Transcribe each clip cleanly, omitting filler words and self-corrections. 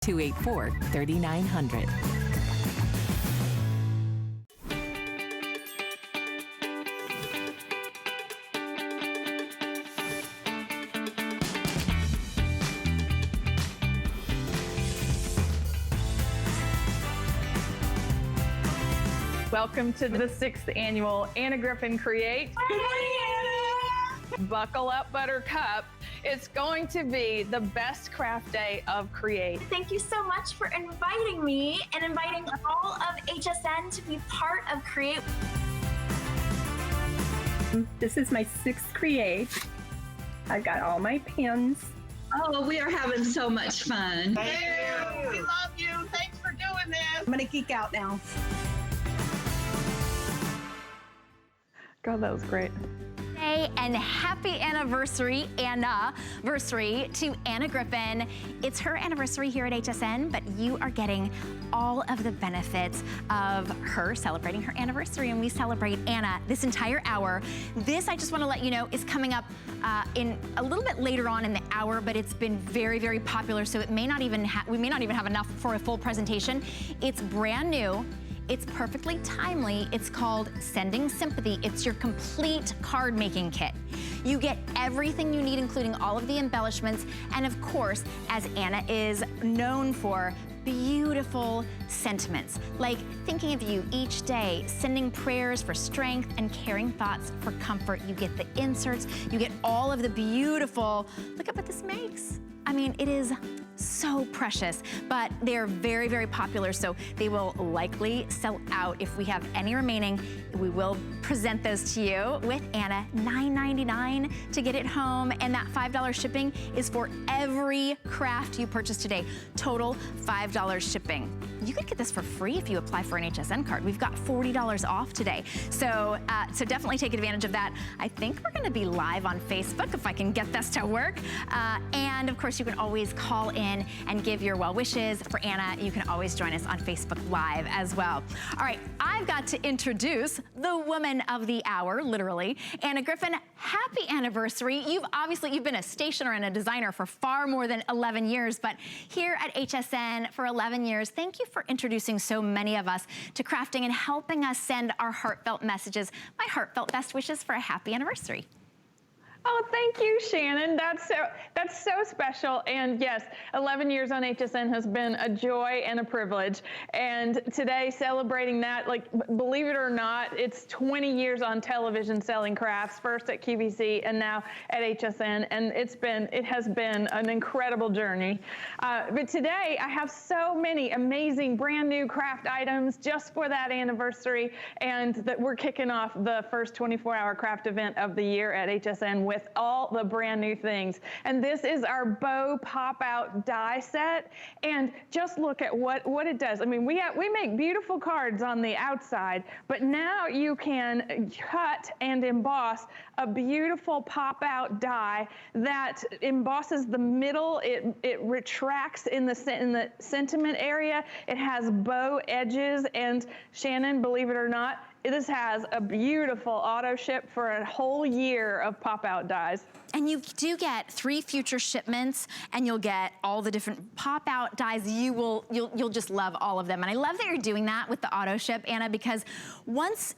284-3900. Welcome to the 6th annual Anna Griffin Create. Buckle up, Buttercup. It's going to be the best craft day of Create. Thank you so much for inviting me and inviting all of HSN to be part of Create. This is my 6th Create. I've got all my pins. Oh, we are having so much fun. Thank you. We love you. Thanks for doing this. I'm gonna geek out now. God, that was great. And happy anniversary, Anna-versary to Anna Griffin. It's her anniversary here at HSN, but you are getting all of the benefits of her celebrating her anniversary, and we celebrate Anna this entire hour. This, I just want to let you know, is coming up in a little bit later on in the hour, but it's been very, very popular, so it may not even we may not even have enough for a full presentation. It's brand new. It's perfectly timely. It's called Sending Sympathy. It's your complete card making kit. You get everything you need, including all of the embellishments. And of course, as Anna is known for, beautiful sentiments, like thinking of you each day, sending prayers for strength and caring thoughts for comfort. You get the inserts, you get all of the beautiful, look at what this makes. I mean, it is so precious, but they're very, very popular, so they will likely sell out. If we have any remaining, we will present those to you with Anna, $9.99 to get it home, and that $5 shipping is for every craft you purchase today. Total $5 shipping. You could get this for free if you apply for an HSN card. We've got $40 off today, so definitely take advantage of that. I think we're gonna be live on Facebook if I can get this to work, and of course you can always call in and give your well wishes for Anna. You can always join us on Facebook Live as well. All right, I've got to introduce the woman of the hour, literally, Anna Griffin. Happy anniversary. You've been a stationer and a designer for far more than 11 years, but here at HSN for 11 years, thank you for introducing so many of us to crafting and helping us send our heartfelt messages. My heartfelt best wishes for a happy anniversary. Oh, thank you, Shannon. That's so special. And yes, 11 years on HSN has been a joy and a privilege. And today, celebrating that, like, believe it or not, it's 20 years on television selling crafts, first at QVC and now at HSN. And it has been an incredible journey. But today, I have so many amazing brand new craft items just for that anniversary. And that we're kicking off the first 24-hour craft event of the year at HSN with all the brand new things. And this is our bow pop-out die set. And just look at what it does. I mean, we make beautiful cards on the outside, but now you can cut and emboss a beautiful pop-out die that embosses the middle. It retracts in the sentiment area. It has bow edges, and Shannon, believe it or not, this has a beautiful auto ship for a whole year of pop-out dies. And you do get 3 future shipments, and you'll get all the different pop-out dies. You'll just love all of them. And I love that you're doing that with the auto ship, Anna, because once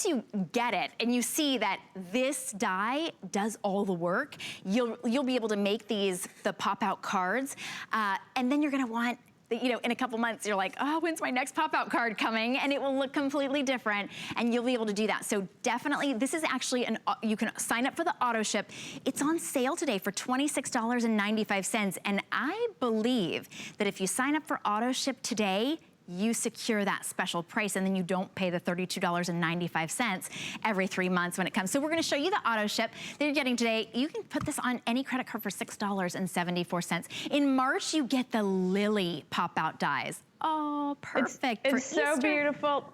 you get it and you see that this die does all the work, you'll be able to make the pop-out cards, and then you're gonna want, you know, in a couple months, you're like, oh, when's my next pop-out card coming? And it will look completely different, and you'll be able to do that. So definitely, this is actually you can sign up for the auto ship. It's on sale today for $26.95, and I believe that if you sign up for auto ship today, you secure that special price, and then you don't pay the $32.95 every 3 months when it comes. So we're gonna show you the auto ship that you're getting today. You can put this on any credit card for $6.74. In March, you get the Lily pop-out dies. Oh, perfect. It's so beautiful.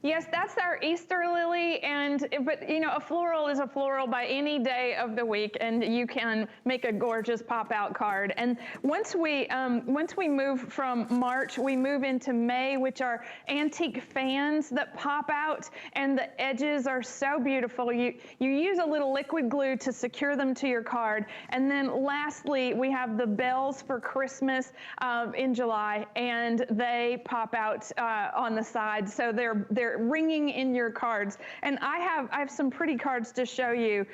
Yes, that's our Easter lily, but you know, a floral is a floral by any day of the week, and you can make a gorgeous pop-out card. And once we move from March, we move into May, which are antique fans that pop out, and the edges are so beautiful. You use a little liquid glue to secure them to your card, and then lastly, we have the bells for Christmas in July, and they pop out on the side, so they're ringing in your cards. And I have some pretty cards to show you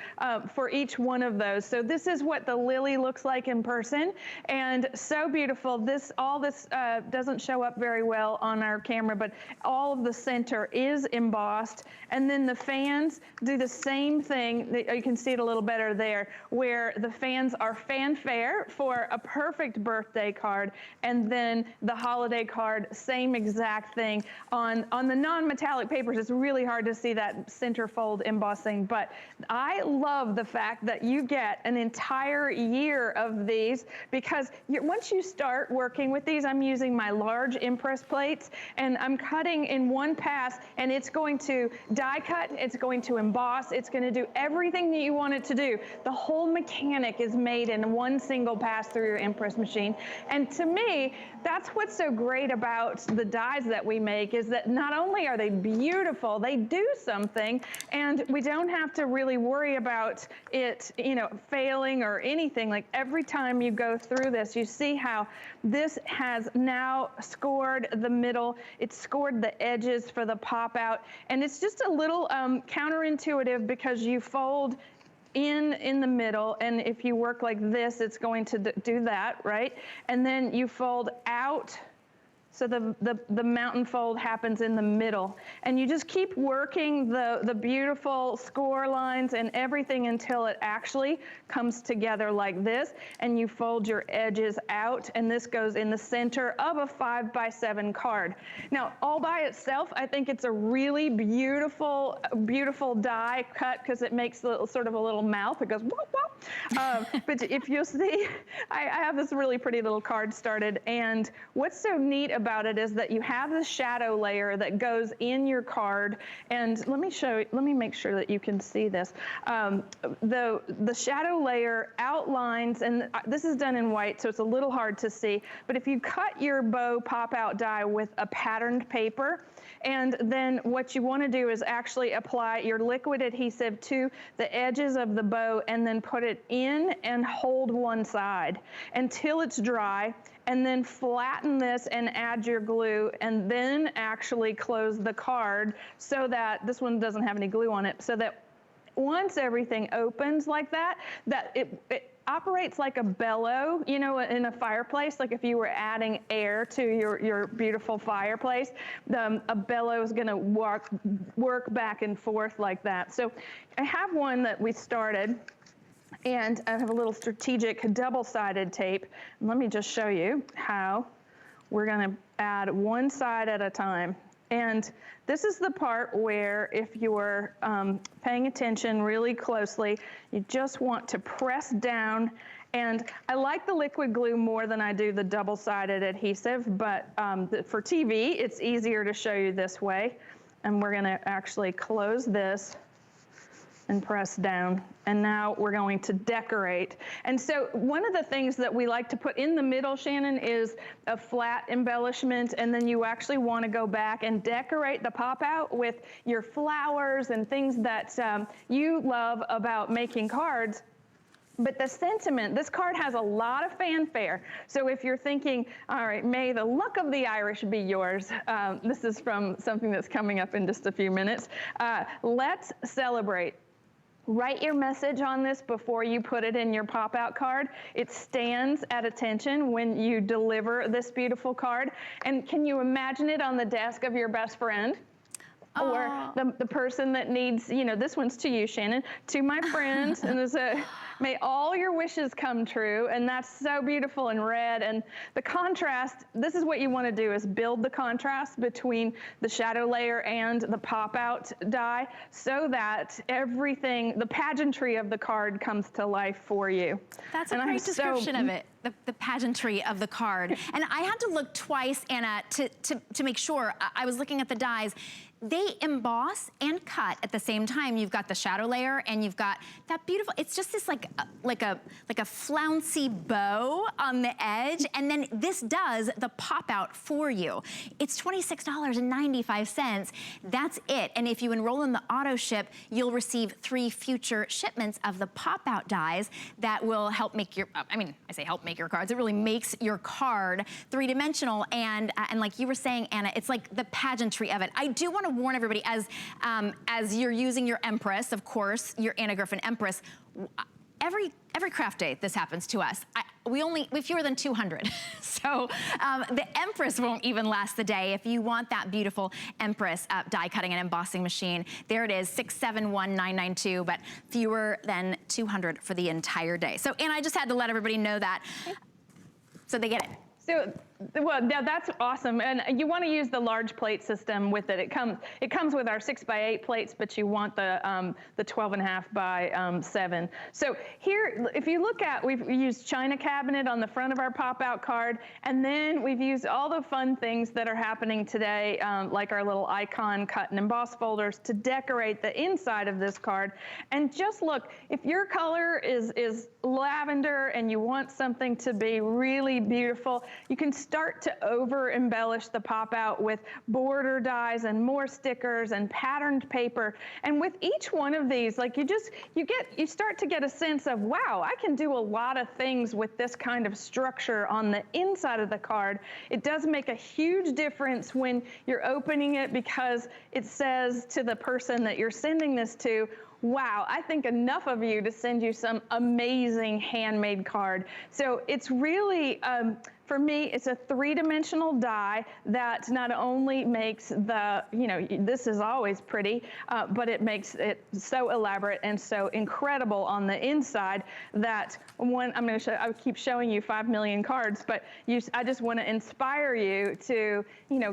for each one of those. So this is what the lily looks like in person, and so beautiful. All this doesn't show up very well on our camera, but all of the center is embossed. And then the fans do the same thing. You can see it a little better there, where the fans are fanfare for a perfect birthday card, and then the holiday card, same exact thing. On the non-metallic papers, it's really hard to see that centerfold embossing, but I love the fact that you get an entire year of these, because once you start working with these, I'm using my large Empress plates, and I'm cutting in one pass, and it's going to die cut, it's going to emboss, it's going to do everything that you want it to do. The whole mechanic is made in one single pass through your Empress machine. And to me, that's what's so great about the dies that we make, is that not only are they beautiful, they do something, and we don't have to really worry about it, you know, failing or anything. Like every time you go through this, you see how this has now scored the middle, it's scored the edges for the pop out, and it's just a little counterintuitive, because you fold in the middle, and if you work like this, it's going to do that, right? And then you fold out, so the mountain fold happens in the middle. And you just keep working the beautiful score lines and everything until it actually comes together like this, and you fold your edges out, and this goes in the center of a 5x7 card. Now, all by itself, I think it's a really beautiful, beautiful die cut, because it makes sort of a little mouth. It goes whoop, whoop. But if you'll see, I have this really pretty little card started, and what's so neat about it is that you have the shadow layer that goes in your card. And let me make sure that you can see this. The shadow layer outlines, and this is done in white, so it's a little hard to see, but if you cut your bow pop-out die with a patterned paper, and then what you want to do is actually apply your liquid adhesive to the edges of the bow, and then put it in and hold one side until it's dry, and then flatten this and add your glue, and then actually close the card, so that this one doesn't have any glue on it, so that once everything opens like that, it operates like a bellow, you know, in a fireplace. Like if you were adding air to your beautiful fireplace, a bellow is going to work back and forth like that. So I have one that we started, and I have a little strategic double-sided tape. Let me just show you how we're going to add one side at a time. And this is the part where, if you're paying attention really closely, you just want to press down. And I like the liquid glue more than I do the double-sided adhesive, but for TV, it's easier to show you this way. And we're gonna actually close this and press down. And now we're going to decorate. And so one of the things that we like to put in the middle, Shannon, is a flat embellishment, and then you actually want to go back and decorate the pop-out with your flowers and things that you love about making cards. But the sentiment, this card has a lot of fanfare. So if you're thinking, all right, may the luck of the Irish be yours. This is from something that's coming up in just a few minutes. Let's celebrate. Write your message on this before you put it in your pop-out card. It stands at attention when you deliver this beautiful card. And can you imagine it on the desk of your best friend? Or the person that needs, you know, this one's to you, Shannon, to my friends, and there's may all your wishes come true, and that's so beautiful in red. And the contrast, this is what you want to do, is build the contrast between the shadow layer and the pop-out die, so that everything, the pageantry of the card comes to life for you. That's a great description of it. The pageantry of the card. And I had to look twice, Anna, to make sure. I was looking at the dies. they emboss and cut at the same time. You've got the shadow layer and you've got that beautiful, it's just this like a flouncy bow on the edge, and then this does the pop out for you. It's $26.95. That's it. And if you enroll in the auto ship, you'll receive 3 future shipments of the pop out dies that will help make your, I mean, I say help make your cards, it really makes your card 3-dimensional, and like you were saying, Anna, it's like the pageantry of it. I do want to warn everybody, as you're using your Empress, of course, your Anna Griffin Empress, every craft day this happens to us. We fewer than 200. So the Empress won't even last the day. If you want that beautiful Empress die cutting and embossing machine, there it is, 671,992, but fewer than 200 for the entire day. So, and I just had to let everybody know that, so they get it. So, well, that's awesome, and you want to use the large plate system with it. It comes with our 6x8 plates, but you want the 12.5 by 7. So here, if you look at, we've used china cabinet on the front of our pop-out card, and then we've used all the fun things that are happening today, like our little icon cut and emboss folders, to decorate the inside of this card. And just look, if your color is lavender and you want something to be really beautiful, you can start to over embellish the pop out with border dies and more stickers and patterned paper. And with each one of these, like you start to get a sense of, wow, I can do a lot of things with this kind of structure on the inside of the card. It does make a huge difference when you're opening it, because it says to the person that you're sending this to, wow, I think enough of you to send you some amazing handmade card. So it's really, for me, it's a 3-dimensional die that not only makes the, this is always pretty, but it makes it so elaborate and so incredible on the inside that I keep showing you 5 million cards, but I just want to inspire you to,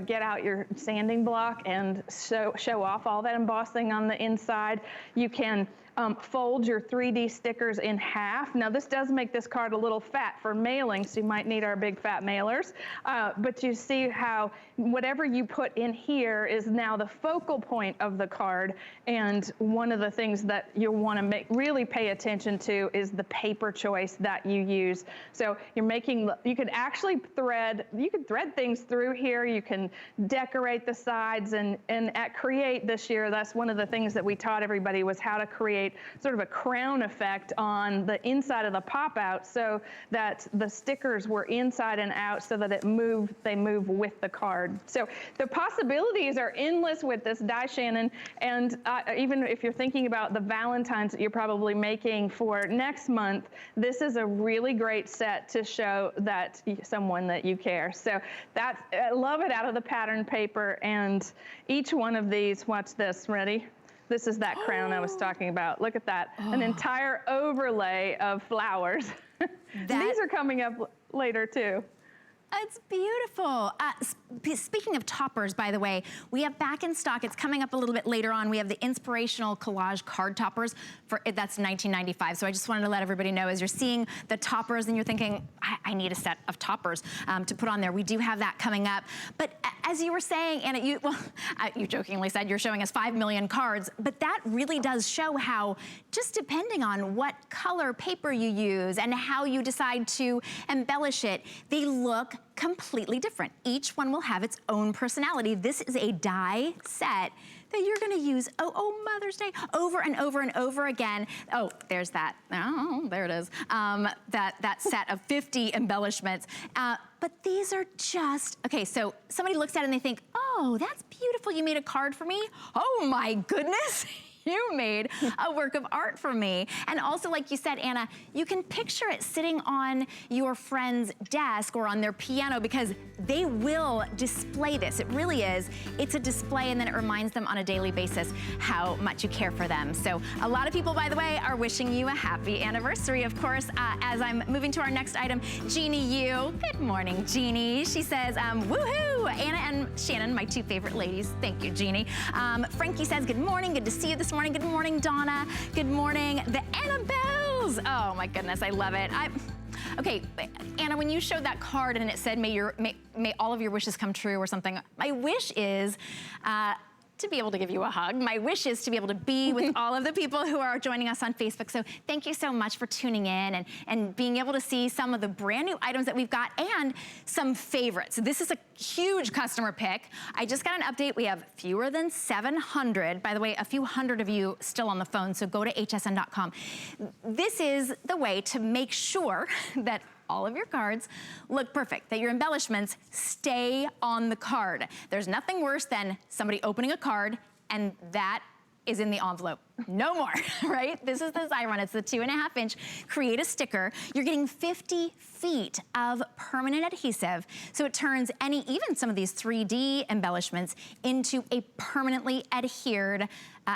get out your sanding block and show off all that embossing on the inside. You can fold your 3D stickers in half. Now this does make this card a little fat for mailing, so you might need our big fat mailers. But you see how whatever you put in here is now the focal point of the card. And one of the things that you'll want to really pay attention to is the paper choice that you use. So you could actually thread things through here. You can decorate the sides, and at Create this year, that's one of the things that we taught everybody, was how to create sort of a crown effect on the inside of the pop-out, so that the stickers were inside and out, so that they move with the card. So the possibilities are endless with this die, Shannon, and even if you're thinking about the Valentines that you're probably making for next month, this is a really great set to show that someone that you care. So I love it out of the pattern paper, and each one of these, watch this, ready? This is that crown I was talking about. Look at that, an entire overlay of flowers. These are coming up later too. It's beautiful. Speaking of toppers, by the way, we have back in stock, it's coming up a little bit later on, we have the Inspirational Collage Card Toppers, that's $19.95. So I just wanted to let everybody know, as you're seeing the toppers and you're thinking, I need a set of toppers to put on there, we do have that coming up. But as you were saying, Anna, you jokingly said you're showing us 5 million cards, but that really does show how, just depending on what color paper you use and how you decide to embellish it, they look completely different. Each one will have its own personality. This is a die set that you're gonna use, Mother's Day, over and over and over again. Oh, there's that, there it is. That set of 50 embellishments. But these are just, okay, so somebody looks at it and they think, oh, that's beautiful, you made a card for me? Oh my goodness. You made a work of art for me. And also, like you said, Anna, you can picture it sitting on your friend's desk or on their piano, because they will display this. It really is. It's a display, and then it reminds them on a daily basis how much you care for them. So a lot of people, by the way, are wishing you a happy anniversary, of course. As I'm moving to our next item, Jeannie Yu. Good morning, Jeannie. She says, woohoo! Anna and Shannon, my 2 favorite ladies. Thank you, Jeannie. Frankie says, good morning, good to see you this morning. Good morning, Donna. Good morning, the Annabelles. Oh my goodness, I love it. Okay, Anna, when you showed that card and it said, may all of your wishes come true or something, my wish is to be able to give you a hug. My wish is to be able to be with all of the people who are joining us on Facebook. So thank you so much for tuning in and being able to see some of the brand new items that we've got and some favorites. This is a huge customer pick. I just got an update. We have fewer than 700. By the way, a few hundred of you still on the phone, so go to hsn.com. This is the way to make sure that all of your cards look perfect, that your embellishments stay on the card. There's nothing worse than somebody opening a card and that is in the envelope. No more, right? This is the XYRON. It's the 2.5 inch Create a Sticker. You're getting 50 feet of permanent adhesive, so it turns even some of these 3D embellishments into a permanently adhered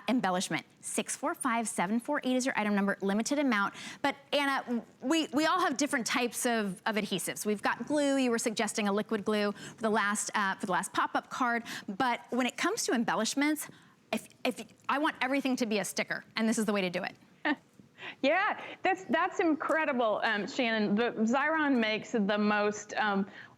embellishment. 645748 is your item number, limited amount. But Anna, we all have different types of adhesives. We've got glue. You were suggesting a liquid glue for the last pop-up card. But when it comes to embellishments, if I want everything to be a sticker, and this is the way to do it. Yeah, that's incredible, Shannon. The XYRON makes the most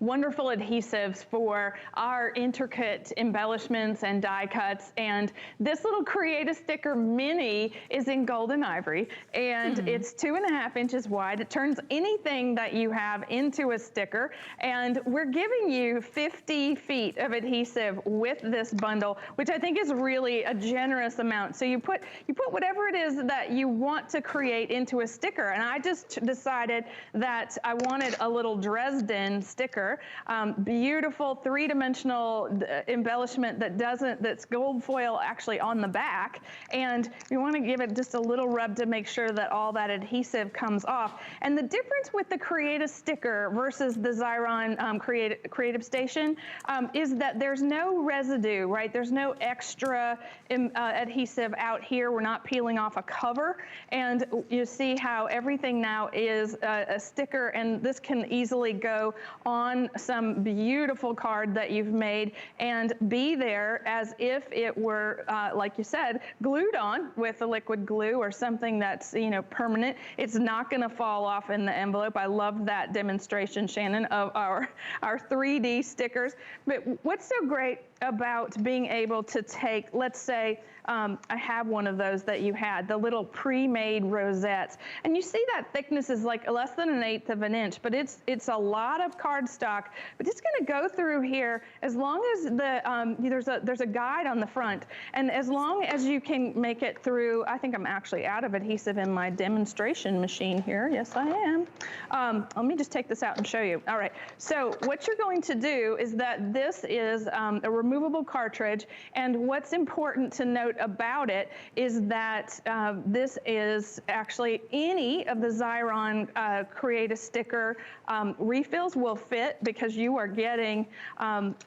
wonderful adhesives for our intricate embellishments and die cuts. And this little Create a Sticker mini is in golden ivory, and it's 2.5 inches wide. It turns anything that you have into a sticker, and we're giving you 50 feet of adhesive with this bundle, which I think is really a generous amount. So you put whatever it is that you want to create into a sticker, and I just decided that I wanted a little Dresden sticker. Beautiful three-dimensional embellishment that's gold foil actually on the back, and you want to give it just a little rub to make sure that all that adhesive comes off. And the difference with the Create a Sticker versus the XYRON Creative Station is that there's no residue, right? There's no extra adhesive out here. We're not peeling off a cover, and you see how everything now is a sticker, and this can easily go on some beautiful card that you've made and be there as if it were, like you said, glued on with a liquid glue or something that's, permanent. It's not going to fall off in the envelope. I love that demonstration, Shannon, of our 3D stickers. But what's so great about being able to take, let's say, I have one of those that you had, the little pre-made rosettes, and you see that thickness is like less than 1/8 of an inch, but it's a lot of cardstock. But it's going to go through here as long as there's a guide on the front, and as long as you can make it through. I think I'm actually out of adhesive in my demonstration machine here. Yes, I am. Let me just take this out and show you. All right. So what you're going to do is that this is a removable cartridge, and what's important to note about it is that this is actually any of the XYRON Create a Sticker refills will fit, because you are getting,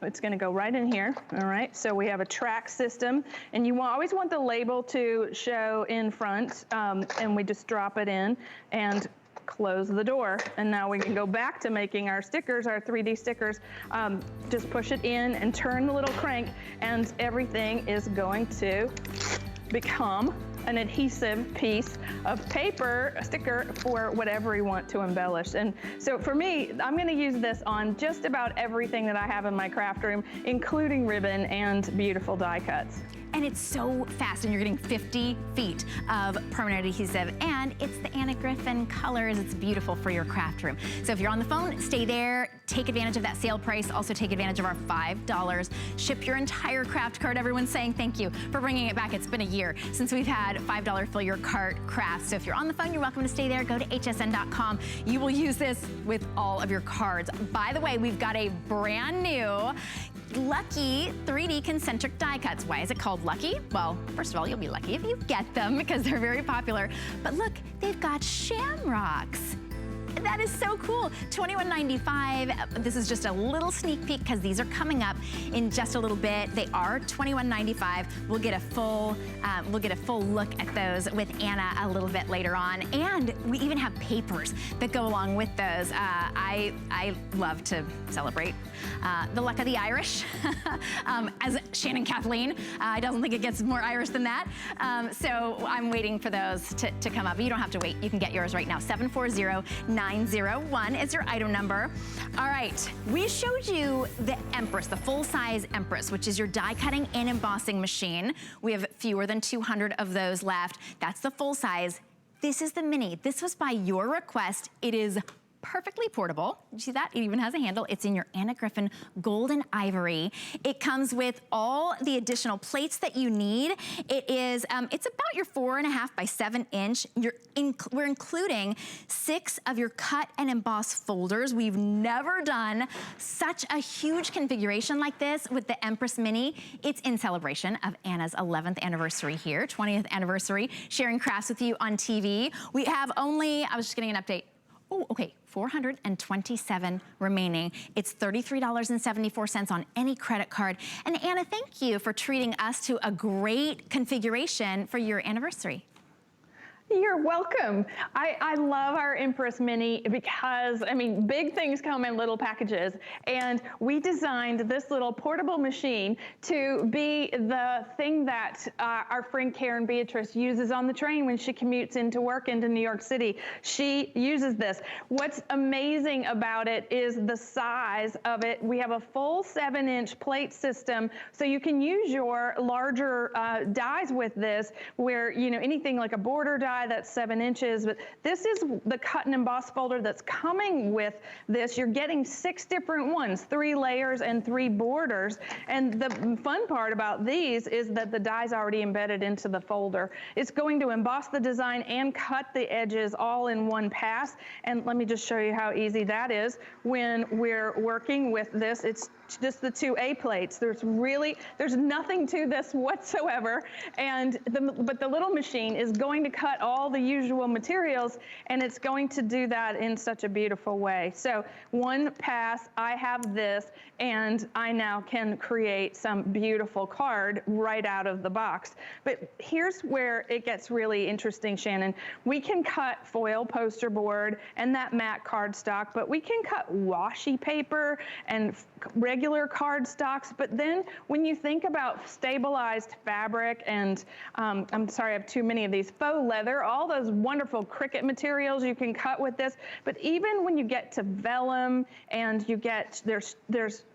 it's going to go right in here. All right, so we have a track system, and you always want the label to show in front, and we just drop it in and close the door, and now we can go back to making our stickers, our 3D stickers. Just push it in and turn the little crank, and everything is going to become an adhesive piece of paper, a sticker for whatever you want to embellish. And so for me, I'm going to use this on just about everything that I have in my craft room, including ribbon and beautiful die cuts. And it's so fast, and you're getting 50 feet of permanent adhesive, and it's the Anna Griffin colors. It's beautiful for your craft room. So if you're on the phone, stay there, take advantage of that sale price. Also take advantage of our $5. Ship your entire craft cart. Everyone's saying thank you for bringing it back. It's been a year since we've had $5 fill your cart crafts. So if you're on the phone, you're welcome to stay there. Go to hsn.com. You will use this with all of your cards. By the way, we've got a brand new Lucky 3D concentric die cuts. Why is it called Lucky? Well, first of all, you'll be lucky if you get them because they're very popular. But look, they've got shamrocks. That is so cool. $21.95. This is just a little sneak peek because these are coming up in just a little bit. They are $21.95. We'll get a full look at those with Anna a little bit later on. And we even have papers that go along with those. I love to celebrate the luck of the Irish. As Shannon Kathleen, I don't think it gets more Irish than that. So I'm waiting for those to come up. You don't have to wait. You can get yours right now. 740-9 901 is your item number. All right, we showed you the Empress, the full-size Empress, which is your die cutting and embossing machine. We have fewer than 200 of those left. That's the full size. This is the mini. This was by your request. It is perfectly portable. You see that? It even has a handle. It's in your Anna Griffin Gold and Ivory. It comes with all the additional plates that you need. It is, it's about your 4.5 by 7 inch. We're including 6 of your cut and emboss folders. We've never done such a huge configuration like this with the Empress Mini. It's in celebration of Anna's 11th anniversary here, 20th anniversary, sharing crafts with you on TV. We have only, I was just getting an update. Oh, okay, 427 remaining. It's $33.74 on any credit card. And Anna, thank you for treating us to a great configuration for your anniversary. You're welcome. I love our Empress Mini because, I mean, big things come in little packages. And we designed this little portable machine to be the thing that our friend Karen Beatrice uses on the train when she commutes into work into New York City. She uses this. What's amazing about it is the size of it. We have a full 7-inch plate system, so you can use your larger dies with this, where, you know, anything like a border die that's 7 inches, but this is the cut and emboss folder that's coming with this. You're getting 6 different ones, 3 layers and 3 borders. And the fun part about these is that the die's already embedded into the folder. It's going to emboss the design and cut the edges all in one pass. And let me just show you how easy that is. When we're working with this, it's just the 2 A plates. There's nothing to this whatsoever. And but the little machine is going to cut all the usual materials, and it's going to do that in such a beautiful way. So one pass, I have this, and I now can create some beautiful card right out of the box. But here's where it gets really interesting, Shannon. We can cut foil poster board and that matte cardstock, but we can cut washi paper and regular card stocks. But then when you think about stabilized fabric and I'm sorry, I have too many of these, faux leather, all those wonderful Cricut materials you can cut with this. But even when you get to vellum and you get, there's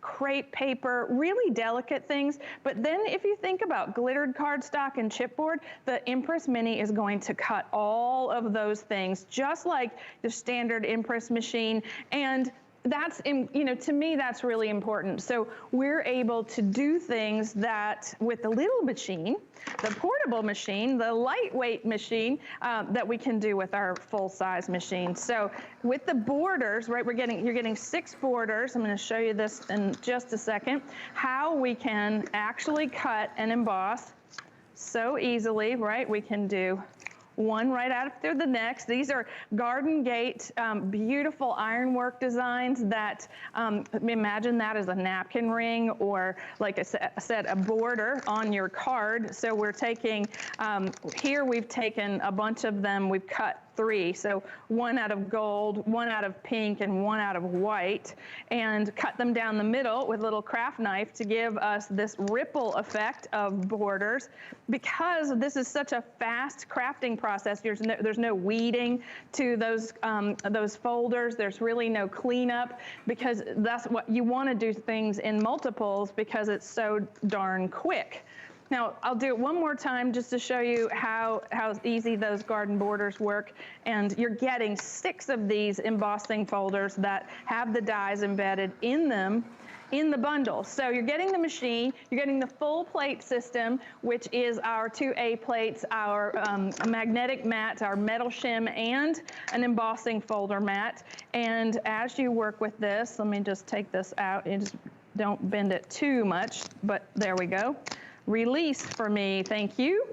crepe paper, really delicate things. But then if you think about glittered cardstock and chipboard, the Empress Mini is going to cut all of those things, just like the standard Empress machine. And that's, you know, to me, that's really important. So we're able to do things that with the little machine, the portable machine, the lightweight machine, that we can do with our full-size machine. So with the borders, right, you're getting 6 borders. I'm going to show you this in just a second, how we can actually cut and emboss so easily, right? We can do one right after the next. These are Garden Gate, beautiful ironwork designs that, imagine that as a napkin ring or, like I said, a border on your card. So we're taking, here we've taken a bunch of them, we've cut 3. So 1 out of gold, 1 out of pink, and 1 out of white, and cut them down the middle with a little craft knife to give us this ripple effect of borders. Because this is such a fast crafting process, there's no weeding to those folders. There's really no cleanup, because that's what you want to do, things in multiples, because it's so darn quick. Now, I'll do it one more time just to show you how easy those garden borders work. And you're getting 6 of these embossing folders that have the dies embedded in them in the bundle. So you're getting the machine, you're getting the full plate system, which is our 2A plates, our magnetic mat, our metal shim, and an embossing folder mat. And as you work with this, let me just take this out and just don't bend it too much, but there we go. Release for me, thank you.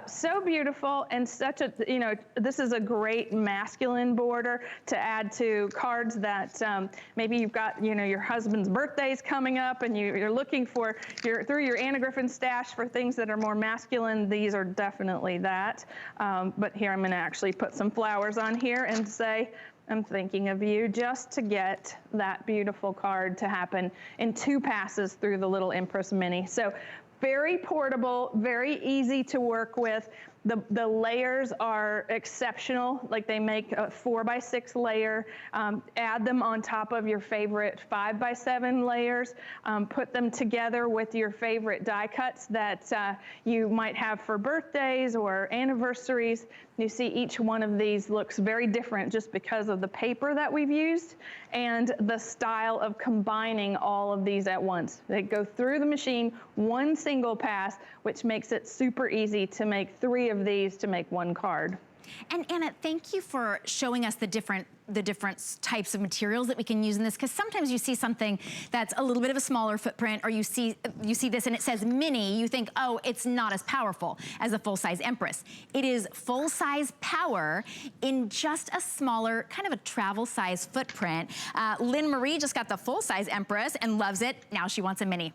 So beautiful, and such a, you know, this is a great masculine border to add to cards that maybe you've got, you know, your husband's birthday's coming up and you're looking for through your Anna Griffin stash for things that are more masculine. These are definitely that. But here I'm gonna actually put some flowers on here and say, I'm thinking of you, just to get that beautiful card to happen in 2 passes through the little Empress Mini. So Very portable, very easy to work with. The layers are exceptional, like they make a 4x6 layer. Add them on top of your favorite 5x7 layers. Put them together with your favorite die cuts that you might have for birthdays or anniversaries. You see each one of these looks very different just because of the paper that we've used and the style of combining all of these at once. They go through the machine one single pass, which makes it super easy to make 3 of these to make 1 card. And Anna, thank you for showing us the different types of materials that we can use in this, because sometimes you see something that's a little bit of a smaller footprint, or you see this and it says mini, you think, oh, it's not as powerful as a full-size Empress. It is full-size power in just a smaller, kind of a travel size footprint. Lynn Marie just got the full-size Empress and loves it. Now she wants a mini.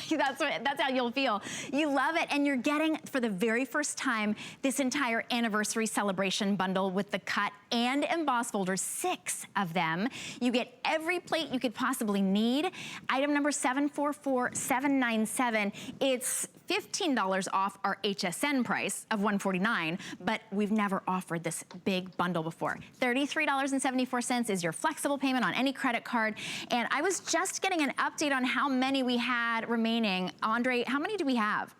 That's how you'll feel. You love it, and you're getting, for the very first time, this entire anniversary celebration bundle with the cut and emboss folders, 6 of them. You get every plate you could possibly need. Item number 744797. It's $15 off our HSN price of $149, but we've never offered this big bundle before. $33.74 is your flexible payment on any credit card. And I was just getting an update on how many we had remaining. Andre, how many do we have?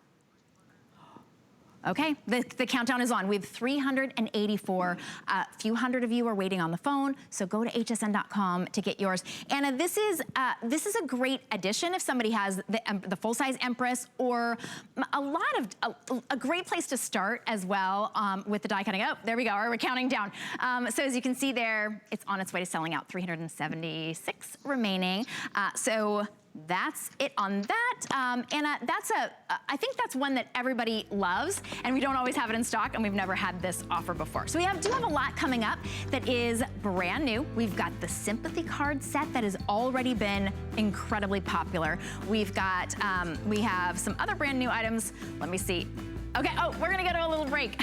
Okay, the countdown is on. We have 384. A few hundred of you are waiting on the phone, so go to hsn.com to get yours. Anna, this is a great addition if somebody has the full-size Empress, or a great place to start as well with the die cutting. Oh, there we go, we're counting down. So as you can see there, it's on its way to selling out. 376 remaining. So that's it on that. Anna, I think that's one that everybody loves, and we don't always have it in stock, and we've never had this offer before. So we do have a lot coming up that is brand new. We've got the Sympathy card set that has already been incredibly popular. We've got, we have some other brand new items. Let me see. Okay, oh, we're gonna go to a little break.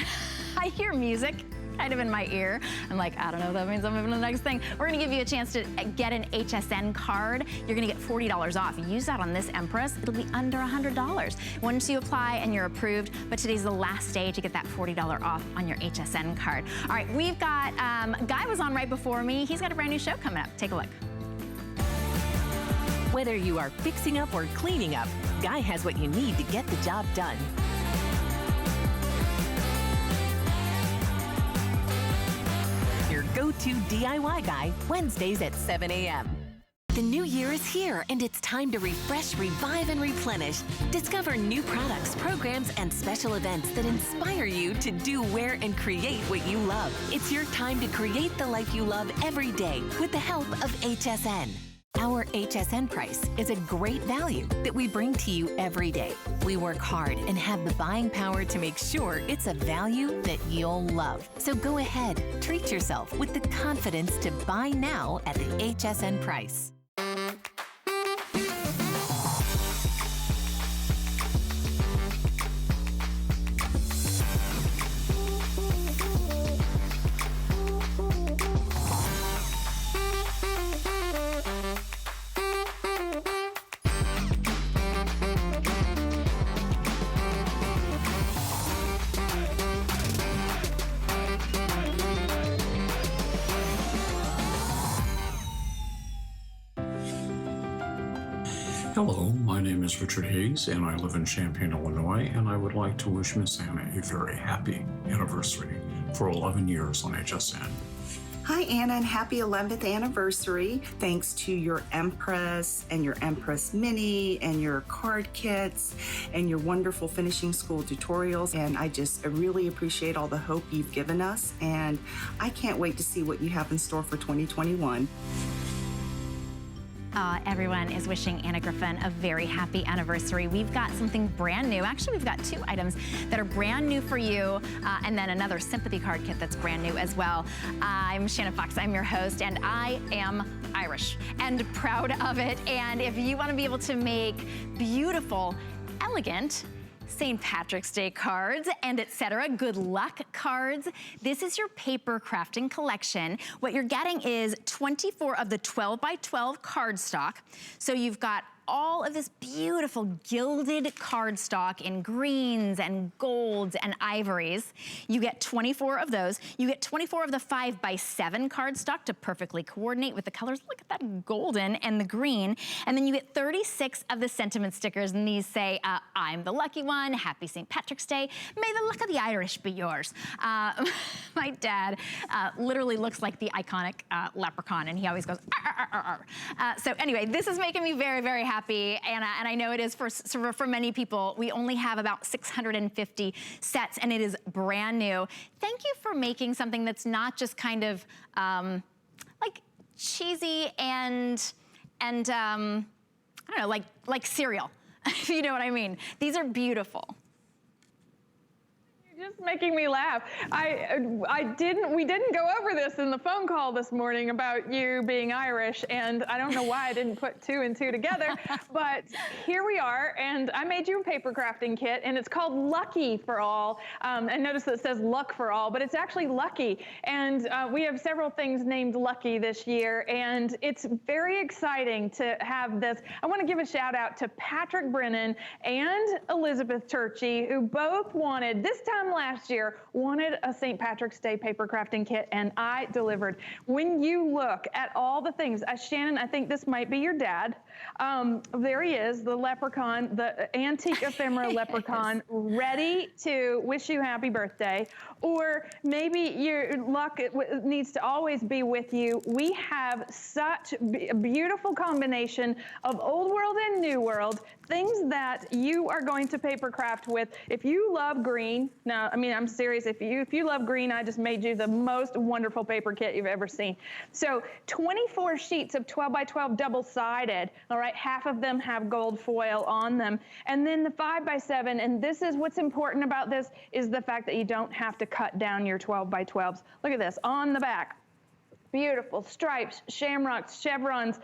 I hear music kind of in my ear. I'm like, I don't know, that means I'm moving to the next thing. We're gonna give you a chance to get an HSN card. You're gonna get $40 off. Use that on this Empress, it'll be under $100 once you apply and you're approved, but today's the last day to get that $40 off on your HSN card. All right, we've got, Guy was on right before me. He's got a brand new show coming up. Take a look. Whether you are fixing up or cleaning up, Guy has what you need to get the job done. Your go-to DIY guy, Wednesdays at 7 a.m. The new year is here, and it's time to refresh, revive, and replenish. Discover new products, programs, and special events that inspire you to do, wear, and create what you love. It's your time to create the life you love every day with the help of HSN. Our HSN price is a great value that we bring to you every day. We work hard and have the buying power to make sure it's a value that you'll love. So go ahead, treat yourself with the confidence to buy now at the HSN price. Hello, my name is Richard Higgs, and I live in Champaign, Illinois, and I would like to wish Miss Anna a very happy anniversary for 11 years on HSN. Hi, Anna, and happy 11th anniversary. Thanks to your Empress and your Empress Mini and your card kits and your wonderful finishing school tutorials. And I really appreciate all the hope you've given us. And I can't wait to see what you have in store for 2021. Everyone is wishing Anna Griffin a very happy anniversary. We've got something brand new. Actually, we've got 2 items that are brand new for you, and then another Sympathy card kit that's brand new as well. I'm Shannon Fox, I'm your host, and I am Irish and proud of it. And if you want to be able to make beautiful, elegant St. Patrick's Day cards and etc. Good luck cards. This is your paper crafting collection. What you're getting is 24 of the 12 by 12 cardstock. So you've got all of this beautiful gilded cardstock in greens and golds and ivories. You get 24 of those. You get 24 of the 5x7 cardstock to perfectly coordinate with the colors. Look at that golden and the green. And then you get 36 of the sentiment stickers, and these say, I'm the lucky one, happy St. Patrick's Day, may the luck of the Irish be yours. My dad literally looks like the iconic leprechaun, and he always goes, arr, arr, arr, arr. So anyway, this is making me very, very happy, and I know it is for many people. We only have about 650 sets, and it is brand new. Thank you for making something that's not just kind of like cheesy and I don't know, like cereal, if you know what I mean. These are beautiful. Just making me laugh. We didn't go over this in the phone call this morning about you being Irish, and I don't know why I didn't put 2 and 2 together, but here we are, and I made you a paper crafting kit, and it's called Lucky for All. And notice that it says Luck for All, but it's actually Lucky, and we have several things named Lucky this year, and it's very exciting to have this. I want to give a shout out to Patrick Brennan and Elizabeth Turchie, who both wanted, this time last year, wanted a St. Patrick's Day paper crafting kit, and I delivered. When you look at all the things, Shannon, I think this might be your dad. There he is, the leprechaun, the antique ephemera leprechaun, ready to wish you happy birthday. Or maybe your luck needs to always be with you. We have such a beautiful combination of old world and new world, things that you are going to paper craft with. If you love green, now, I mean, I'm serious, if you love green, I just made you the most wonderful paper kit you've ever seen. So 24 sheets of 12 by 12 double-sided, all right, half of them have gold foil on them. And then the 5x7, and this is what's important about this, is the fact that you don't have to cut down your 12 by 12s. Look at this, on the back. Beautiful stripes, shamrocks, chevrons,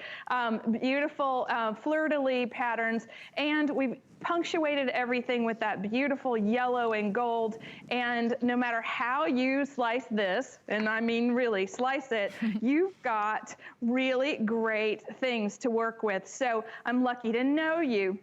beautiful fleur-de-lis patterns, and we've punctuated everything with that beautiful yellow and gold. And no matter how you slice this, and I mean really slice it, you've got really great things to work with. So I'm lucky to know you.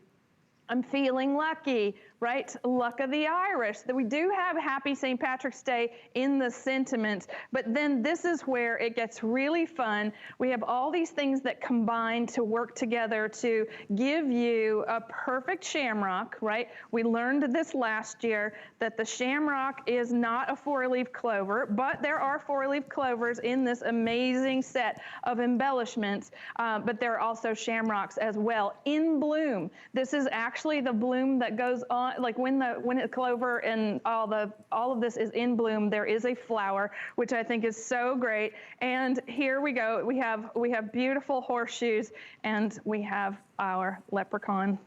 I'm feeling lucky, right? Luck of the Irish. That we do have Happy St. Patrick's Day in the sentiment, but then this is where it gets really fun. We have all these things that combine to work together to give you a perfect shamrock, right? We learned this last year, that the shamrock is not a 4-leaf clover, but there are 4-leaf clovers in this amazing set of embellishments, but there are also shamrocks as well in bloom. This is actually the bloom that goes on, like when the clover and all of this is in bloom, there is a flower, which I think is so great. And here we go. We have beautiful horseshoes, and we have our leprechaun.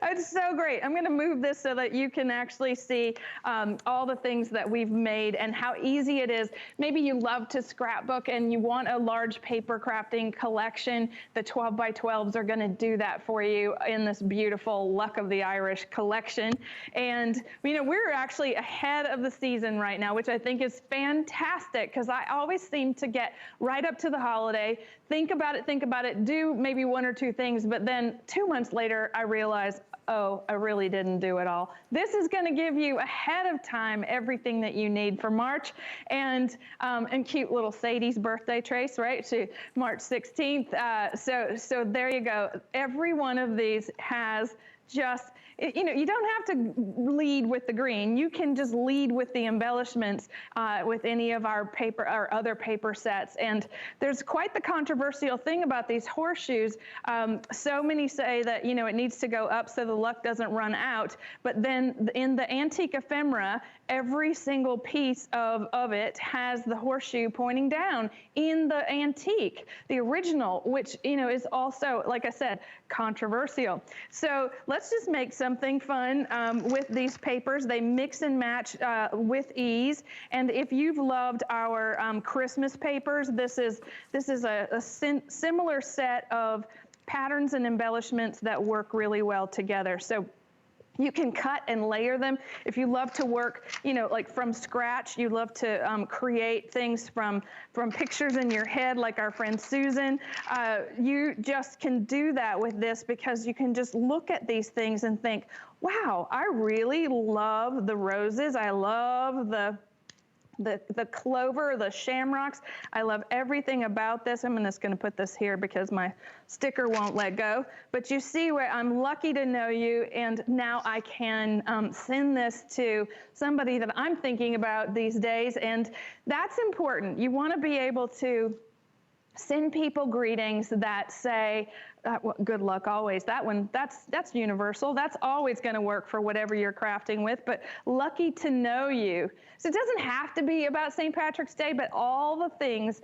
It's so great. I'm going to move this so that you can actually see all the things that we've made and how easy it is. Maybe you love to scrapbook and you want a large paper crafting collection. The 12 by 12s are going to do that for you in this beautiful Luck of the Irish collection. And you know, we're actually ahead of the season right now, which I think is fantastic, because I always seem to get right up to the holiday, think about it, do maybe 1 or 2 things, but then 2 months later, I realize, oh, I really didn't do it all. This is going to give you ahead of time everything that you need for March, and cute little Sadie's birthday trace, right? To March 16th. So there you go. Every one of these has just, you know, you don't have to lead with the green. You can just lead with the embellishments with any of our paper or other paper sets. And there's quite the controversial thing about these horseshoes. So many say that, you know, it needs to go up so the luck doesn't run out. But then in the antique ephemera, every single piece of it has the horseshoe pointing down in the antique, the original, which, you know, is also, like I said, controversial. So let's just make something fun with these papers. They mix and match with ease. And if you've loved our Christmas papers, this is a similar set of patterns and embellishments that work really well together. So You can cut and layer them. If you love to work, you know, like from scratch, you love to create things from pictures in your head, like our friend Susan, you just can do that with this, because you can just look at these things and think, wow, I really love the roses. I love the clover, the shamrocks. I love everything about this. I'm just gonna put this here because my sticker won't let go. But you see where I'm lucky to know you, and now I can send this to somebody that I'm thinking about these days, and that's important. You wanna be able to send people greetings that say, well, good luck always. That one, that's universal. That's always going to work for whatever you're crafting with, but lucky to know you. So it doesn't have to be about St. Patrick's Day, but all the things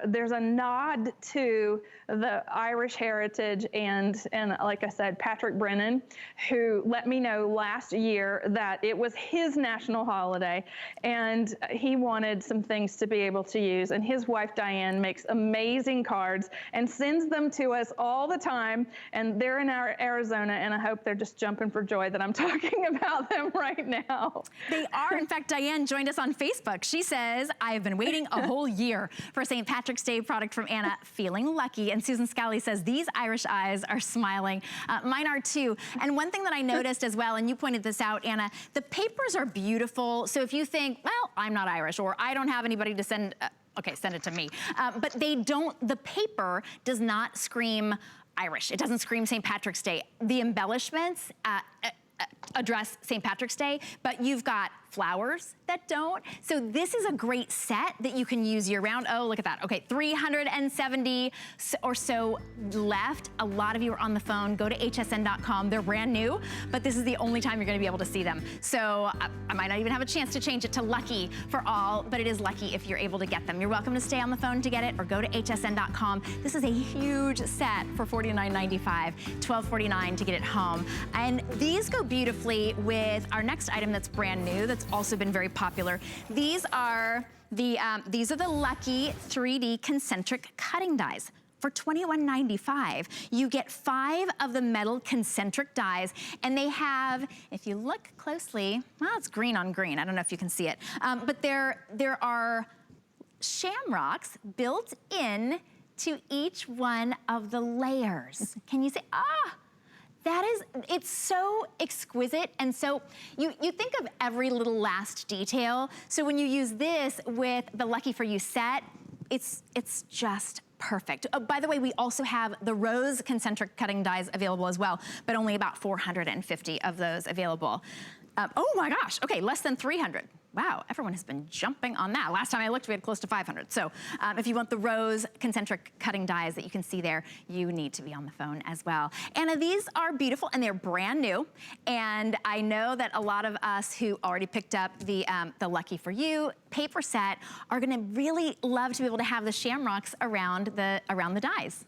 there's a nod to the Irish heritage, and like I said, Patrick Brennan, who let me know last year that it was his national holiday, and he wanted some things to be able to use, and his wife Diane makes amazing cards and sends them to us all the time, and they're in our Arizona, and I hope they're just jumping for joy that I'm talking about them right now. They are. In fact, Diane joined us on Facebook. She says, I have been waiting a whole year for St. Patrick's Day product from Anna, feeling lucky. And Susan Scally says, these Irish eyes are smiling. Mine are too. And one thing that I noticed as well, and you pointed this out, Anna, the papers are beautiful. So if you think, well, I'm not Irish, or I don't have anybody to send, okay, send it to me. But they don't, the paper does not scream Irish. It doesn't scream St. Patrick's Day. The embellishments address St. Patrick's Day, but you've got flowers that don't. So this is a great set that you can use year round. Oh, look at that. Okay, 370 or so left. A lot of you are on the phone. Go to hsn.com. They're brand new, but this is the only time you're gonna be able to see them. So I might not even have a chance to change it to lucky for all, but it is lucky if you're able to get them. You're welcome to stay on the phone to get it, or go to hsn.com. This is a huge set for $49.95, $12.49 to get it home. And these go beautifully with our next item that's brand new, that's also been very popular. These are the Lucky 3D Concentric cutting dies. For $21.95, you get 5 of the metal concentric dies, and they have, if you look closely, well, it's green on green. I don't know if you can see it, but there are shamrocks built in to each one of the layers. Can you say, that is, it's so exquisite, and so you think of every little last detail. So when you use this with the Lucky For You set, it's just perfect. Oh, by the way, we also have the rose concentric cutting dies available as well, but only about 450 of those available. Oh my gosh, okay, less than 300. Wow, everyone has been jumping on that. Last time I looked, we had close to 500. So if you want the rose concentric cutting dies that you can see there, you need to be on the phone as well. Anna, these are beautiful, and they're brand new. And I know that a lot of us who already picked up the Lucky For You paper set are gonna really love to be able to have the shamrocks around the dies.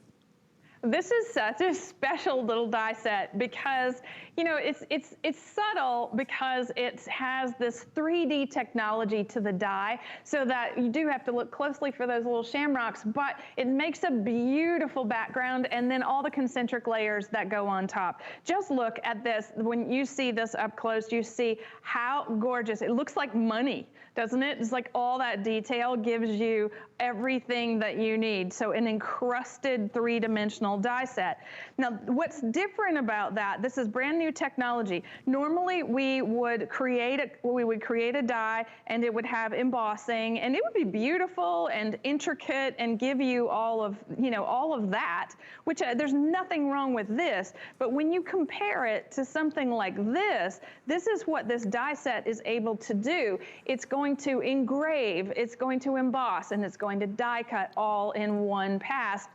This is such a special little die set because, you know, it's subtle because it has this 3D technology to the die, so that you do have to look closely for those little shamrocks, but it makes a beautiful background, and then all the concentric layers that go on top. Just look at this. When you see this up close, you see how gorgeous. It looks like money, doesn't it? It's like all that detail gives you everything that you need. So an encrusted 3-dimensional die set. Now, what's different about that, this is brand new technology. Normally we would create a die, and it would have embossing, and it would be beautiful and intricate and give you all of that, which there's nothing wrong with this. But when you compare it to something like this is what this die set is able to do. It's going to engrave, it's going to emboss, and it's going to die cut all in one pass.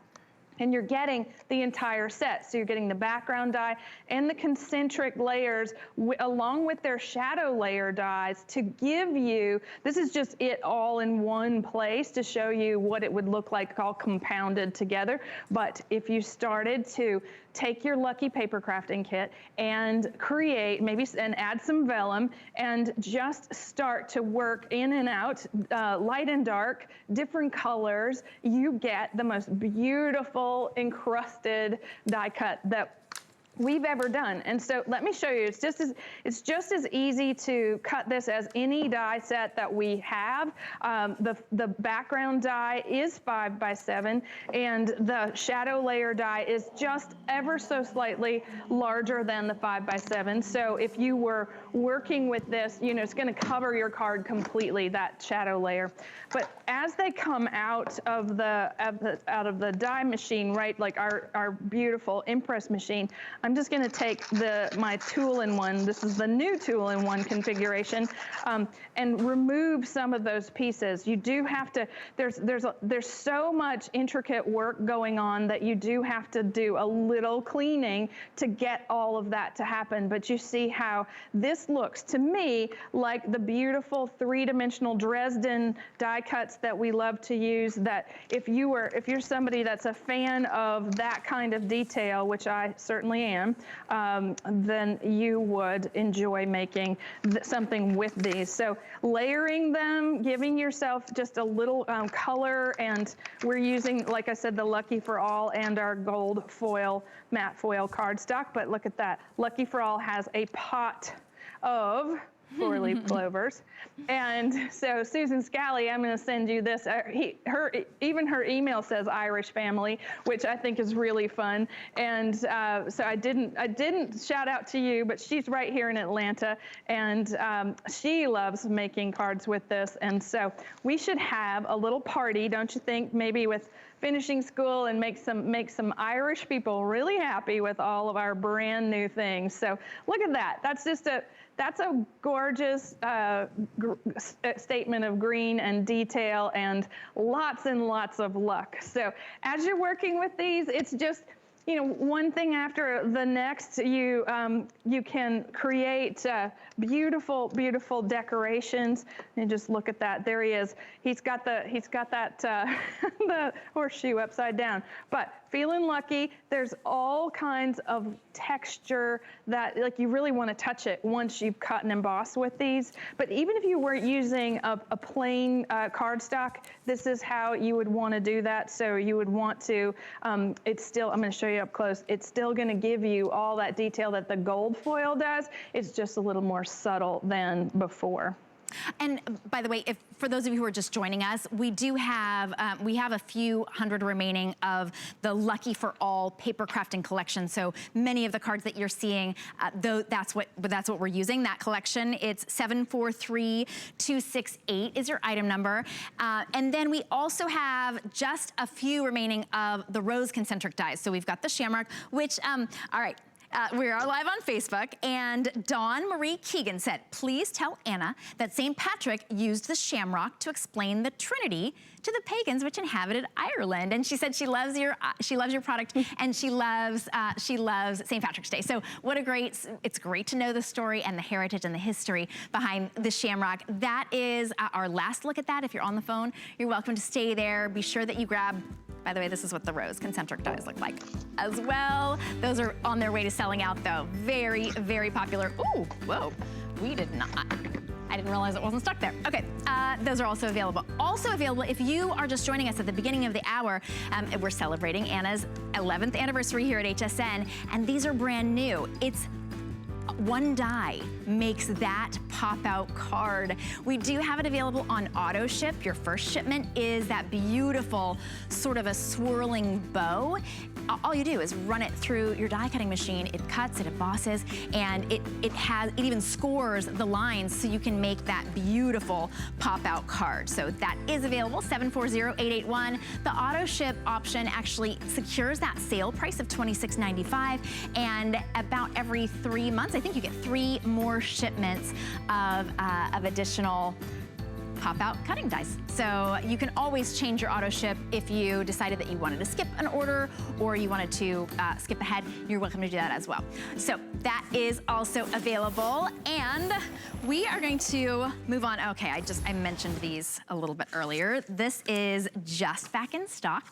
And you're getting the entire set. So you're getting the background die and the concentric layers along with their shadow layer dies to give you, this is just it all in one place to show you what it would look like all compounded together. But if you started to take your Lucky paper crafting kit and create, and add some vellum, and just start to work in and out, light and dark, different colors, you get the most beautiful encrusted die cut that we've ever done. And so let me show you, it's just as easy to cut this as any die set that we have. The background die is 5 by 7, and the shadow layer die is just ever so slightly larger than the 5 by 7. So if you were working with this, you know, it's gonna cover your card completely, that shadow layer. But as they come out of the die machine, right, like our beautiful Empress machine, I'm just gonna take my tool-in-one, this is the new tool-in-one configuration, and remove some of those pieces. You do have to, there's so much intricate work going on that you do have to do a little cleaning to get all of that to happen. But you see how this looks to me like the beautiful three-dimensional Dresden die cuts that we love to use, that if you're somebody that's a fan of that kind of detail, which I certainly am, then you would enjoy making something with these. So layering them, giving yourself just a little color, and we're using, like I said, the Lucky for All and our gold foil, matte foil cardstock. But look at that. Lucky for All has a pot of four-leaf clovers. And so Susan Scally, I'm going to send you this. Even her email says Irish family, which I think is really fun. And so I didn't shout out to you, but she's right here in Atlanta, and she loves making cards with this. And so we should have a little party, don't you think? Maybe with finishing school, and make some Irish people really happy with all of our brand new things. So look at that. That's a gorgeous statement of green and detail, and lots of luck. So as you're working with these, it's just, you know, one thing after the next. You can create beautiful, beautiful decorations. And just look at that. There he is. He's got that the horseshoe upside down. But feeling lucky. There's all kinds of texture that, like, you really want to touch it once you've cut and embossed with these. But even if you weren't using a plain cardstock, this is how you would want to do that. So you would want to, it's still, I'm going to show you up close, it's still going to give you all that detail that the gold foil does. It's just a little more subtle than before. And by the way, for those of you who are just joining us, we do have we have a few hundred remaining of the Lucky for All paper crafting collection. So many of the cards that you're seeing, that's what we're using, that collection. It's 743268 is your item number. And then we also have just a few remaining of the rose concentric dies. So we've got the shamrock, which, all right. We are live on Facebook, and Dawn Marie Keegan said, please tell Anna that St. Patrick used the shamrock to explain the Trinity to the pagans which inhabited Ireland. And she said she loves your product, and she loves St. Patrick's Day. So what a great, it's great to know the story and the heritage and the history behind the shamrock. That is our last look at that. If you're on the phone, you're welcome to stay there. Be sure that you grab. By the way, this is what the rose concentric dies look like as well. Those are on their way to selling out, though. Very, very popular. Ooh, whoa, we did not. I didn't realize it wasn't stuck there. Okay, those are also available. Also available, if you are just joining us at the beginning of the hour, we're celebrating Anna's 11th anniversary here at HSN, and these are brand new. It's one die makes that pop-out card. We do have it available on auto ship. Your first shipment is that beautiful sort of a swirling bow. All you do is run it through your die cutting machine. It cuts, it embosses, and it even scores the lines so you can make that beautiful pop-out card. So that is available, 740881. The auto ship option actually secures that sale price of $26.95, and about every 3 months, I think you get 3 more shipments of additional pop-out cutting dies. So you can always change your auto ship if you decided that you wanted to skip an order or you wanted to skip ahead. You're welcome to do that as well. So that is also available, and we are going to move on. Okay, I mentioned these a little bit earlier. This is just back in stock.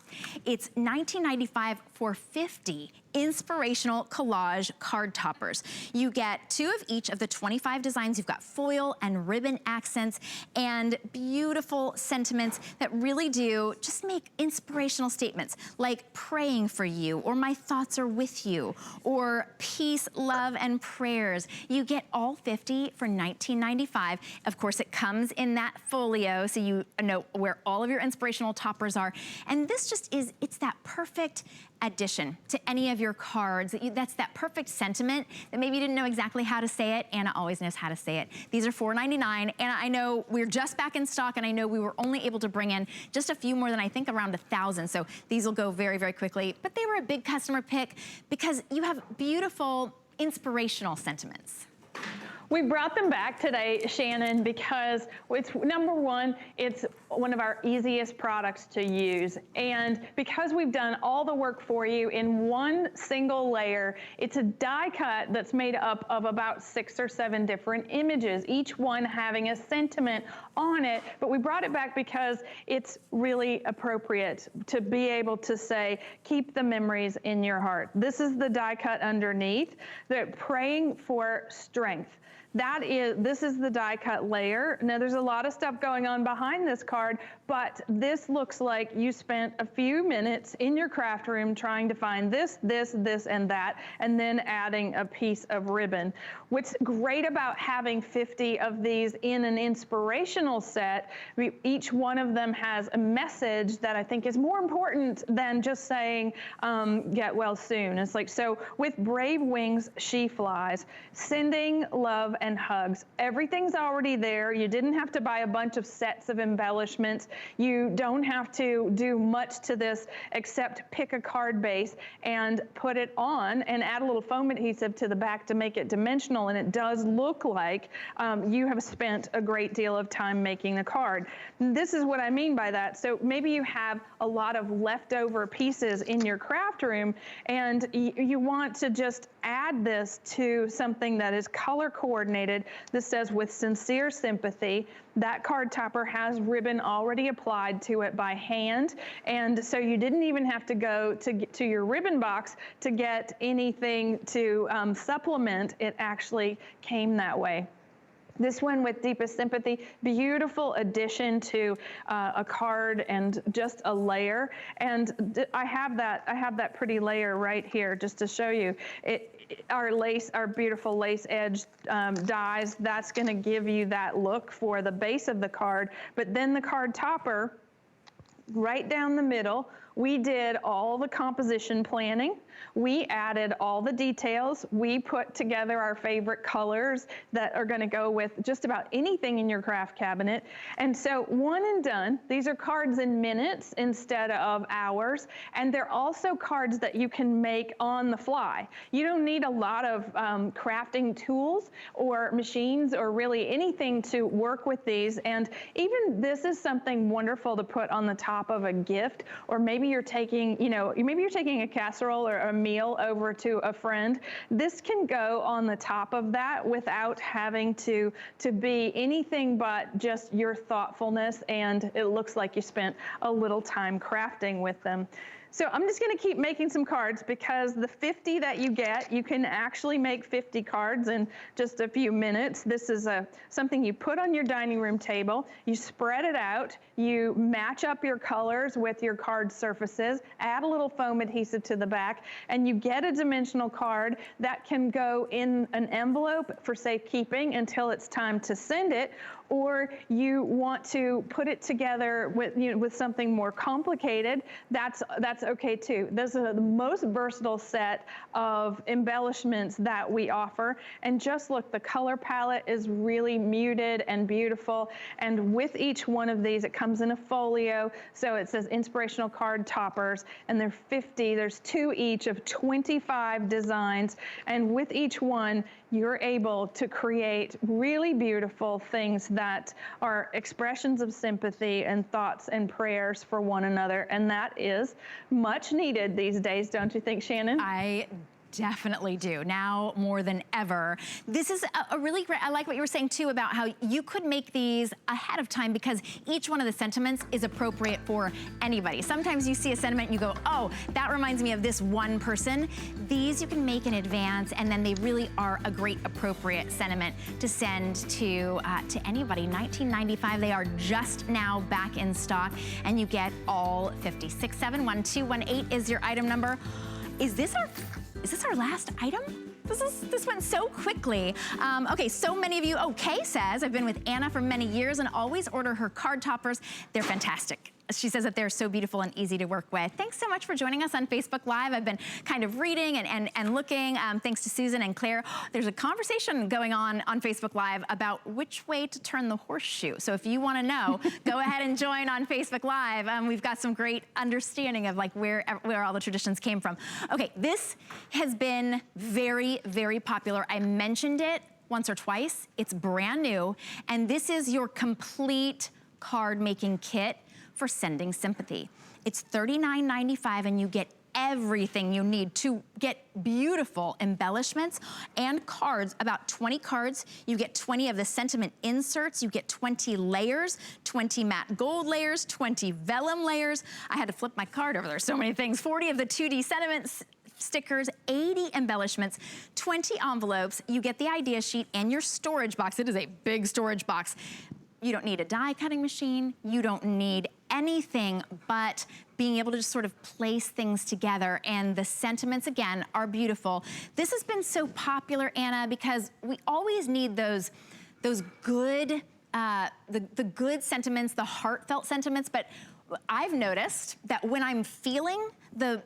It's $19.95 for 50 Inspirational Collage Card Toppers. You get 2 of each of the 25 designs. You've got foil and ribbon accents and beautiful sentiments that really do just make inspirational statements like praying for you, or my thoughts are with you, or peace, love, and prayers. You get all 50 for $19.95. Of course, it comes in that folio, so you know where all of your inspirational toppers are. And this just is, it's that perfect addition to any of your cards. That's that perfect sentiment that maybe you didn't know exactly how to say it. Anna always knows how to say it. These are $4.99, and I know we're just back in stock, and I know we were only able to bring in just a few more than I think around 1,000, so these will go very, very quickly. But they were a big customer pick because you have beautiful, inspirational sentiments. We brought them back today, Shannon, because it's number one, it's one of our easiest products to use. And because we've done all the work for you in one single layer, it's a die cut that's made up of about 6 or 7 different images, each one having a sentiment on it. But we brought it back because it's really appropriate to be able to say, keep the memories in your heart. This is the die cut underneath, the praying for strength. This is the die cut layer. Now there's a lot of stuff going on behind this card, but this looks like you spent a few minutes in your craft room trying to find this, and that, and then adding a piece of ribbon. What's great about having 50 of these in an inspirational set, each one of them has a message that I think is more important than just saying, get well soon. It's like, so with brave wings, she flies, sending love and hugs. Everything's already there. You didn't have to buy a bunch of sets of embellishments. You don't have to do much to this except pick a card base and put it on and add a little foam adhesive to the back to make it dimensional. And it does look like you have spent a great deal of time making the card. This is what I mean by that. So maybe you have a lot of leftover pieces in your craft room and you want to just add this to something that is color coordinated. This says, with sincere sympathy. That card topper has ribbon already applied to it by hand, and so you didn't even have to go to your ribbon box to get anything to supplement. It actually came that way. This one with Deepest Sympathy, beautiful addition to a card and just a layer. And I have that pretty layer right here just to show you. Our beautiful lace edge dies, that's gonna give you that look for the base of the card. But then the card topper, right down the middle, we did all the composition planning. We added all the details. We put together our favorite colors that are gonna go with just about anything in your craft cabinet. And so one and done, these are cards in minutes instead of hours. And they're also cards that you can make on the fly. You don't need a lot of crafting tools or machines or really anything to work with these. And even this is something wonderful to put on the top of a gift, or maybe you're taking, maybe you're taking a casserole or a meal over to a friend. This can go on the top of that without having to be anything but just your thoughtfulness, and it looks like you spent a little time crafting with them. So I'm just gonna keep making some cards because the 50 that you get, you can actually make 50 cards in just a few minutes. This is something you put on your dining room table, you spread it out, you match up your colors with your card surfaces, add a little foam adhesive to the back, and you get a dimensional card that can go in an envelope for safekeeping until it's time to send it, or you want to put it together with something more complicated, that's okay too. Those are the most versatile set of embellishments that we offer. And just look, the color palette is really muted and beautiful. And with each one of these, it comes in a folio. So it says Inspirational Card Toppers, and they're 50. There's 2 each of 25 designs. And with each one, you're able to create really beautiful things that are expressions of sympathy and thoughts and prayers for one another. And that is much needed these days, don't you think, Shannon? I definitely do, now more than ever. This is a really great, I like what you were saying too about how you could make these ahead of time because each one of the sentiments is appropriate for anybody. Sometimes you see a sentiment and you go, oh, that reminds me of this one person. These you can make in advance, and then they really are a great appropriate sentiment to send to anybody. $19.95, they are just now back in stock, and you get all 50. 671-218 is your item number. Is this our last item? This went so quickly. Okay, so many of you, Kay says, I've been with Anna for many years and always order her card toppers. They're fantastic. She says that they're so beautiful and easy to work with. Thanks so much for joining us on Facebook Live. I've been kind of reading and looking, thanks to Susan and Claire. There's a conversation going on Facebook Live about which way to turn the horseshoe. So if you wanna know, go ahead and join on Facebook Live. We've got some great understanding of like where all the traditions came from. Okay, this has been very, very popular. I mentioned it once or twice. It's brand new. And this is your complete card making kit for sending sympathy. It's $39.95 and you get everything you need to get beautiful embellishments and cards, about 20 cards. You get 20 of the sentiment inserts, you get 20 layers, 20 matte gold layers, 20 vellum layers. I had to flip my card over, there's so many things. 40 of the 2D sentiments stickers, 80 embellishments, 20 envelopes. You get the idea sheet and your storage box. It is a big storage box. You don't need a die cutting machine. You don't need anything but being able to just sort of place things together. And the sentiments, again, are beautiful. This has been so popular, Anna, because we always need those good, the good sentiments, the heartfelt sentiments. But I've noticed that when I'm feeling the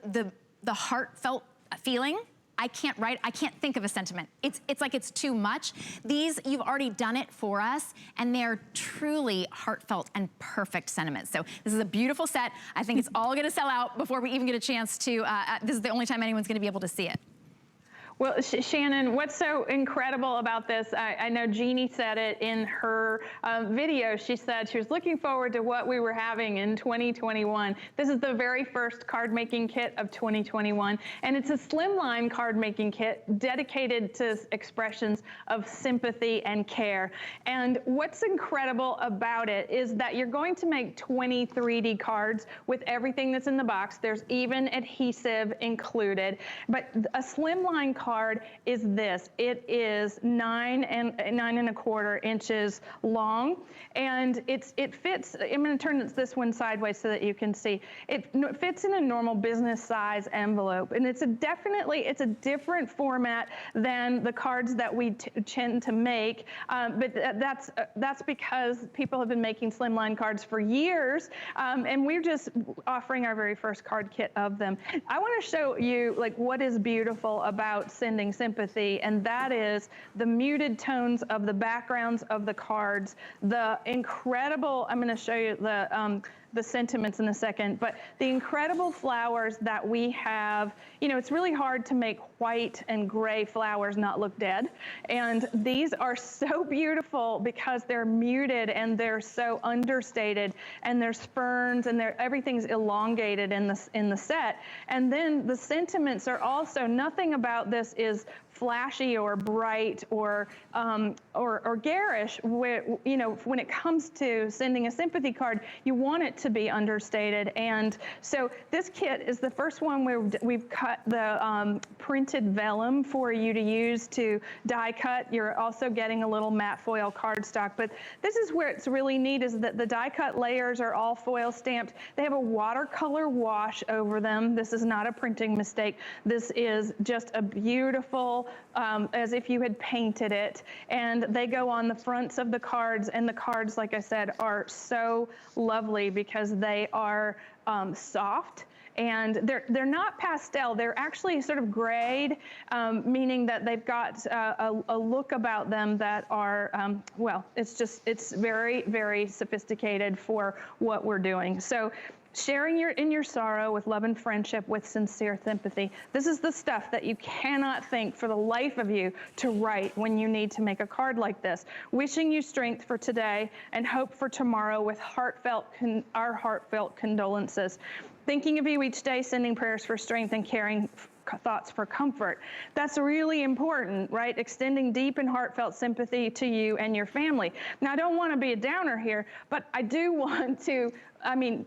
heartfelt feeling, I can't write, I can't think of a sentiment. It's like it's too much. These, you've already done it for us, and they're truly heartfelt and perfect sentiments. So this is a beautiful set. I think it's all gonna sell out before we even get a chance to, this is the only time anyone's gonna be able to see it. Well, Shannon, what's so incredible about this, I know Jeannie said it in her video. She said she was looking forward to what we were having in 2021. This is the very first card making kit of 2021, and it's a slimline card making kit dedicated to expressions of sympathy and care. And what's incredible about it is that you're going to make 20 3D cards with everything that's in the box. There's even adhesive included, but a slimline card is this. It is 9 1/4 inches long, and it fits. I'm going to turn this one sideways so that you can see. It fits in a normal business size envelope, and it's a different format than the cards that we tend to make. But that's because people have been making slimline cards for years, and we're just offering our very first card kit of them. I want to show you like what is beautiful about sending sympathy, and that is the muted tones of the backgrounds of the cards, the incredible, I'm going to show you the sentiments in a second, but the incredible flowers that we have. You know, it's really hard to make white and gray flowers not look dead, and these are so beautiful because they're muted and they're so understated, and there's ferns and everything's elongated in the set. And then the sentiments are also, nothing about this is flashy or bright or garish. You know, when it comes to sending a sympathy card, you want it to be understated. And so this kit is the first one where we've cut the printed vellum for you to use to die cut. You're also getting a little matte foil cardstock, but this is where it's really neat, is that the die cut layers are all foil stamped. They have a watercolor wash over them. This is not a printing mistake. This is just a beautiful, as if you had painted it, and they go on the fronts of the cards, and the cards, like I said, are so lovely because they are soft, and they're not pastel. They're actually sort of grayed, meaning that they've got a look about them that are, well, it's very, very sophisticated for what we're doing. So sharing in your sorrow with love and friendship with sincere sympathy. This is the stuff that you cannot think for the life of you to write when you need to make a card like this. Wishing you strength for today and hope for tomorrow with our heartfelt condolences. Thinking of you each day, sending prayers for strength and caring thoughts for comfort. That's really important, right? Extending deep and heartfelt sympathy to you and your family. Now, I don't want to be a downer here, but I do want to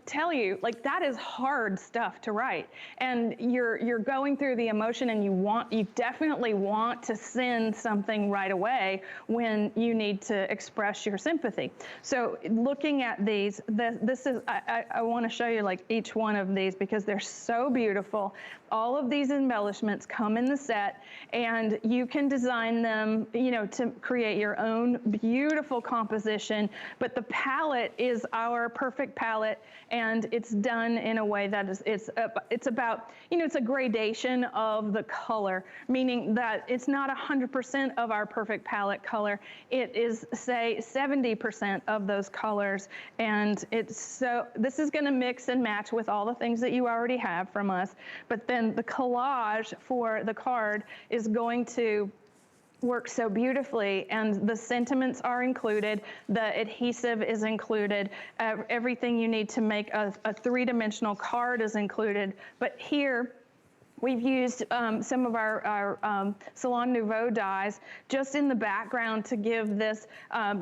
tell you, like, that is hard stuff to write. And you're going through the emotion, and you definitely want to send something right away when you need to express your sympathy. So looking at these, I want to show you like each one of these because they're so beautiful. All of these embellishments come in the set, and you can design them, to create your own beautiful composition. But the palette is our perfect palette, and it's done in a way that it's about, it's a gradation of the color, meaning that it's not 100% of our perfect palette color. It is, say, 70% of those colors, and this is going to mix and match with all the things that you already have from us. But then the collage for the card is going to work so beautifully, and the sentiments are included, the adhesive is included, everything you need to make a three-dimensional card is included. But here, we've used some of our Salon Nouveau dies just in the background to give this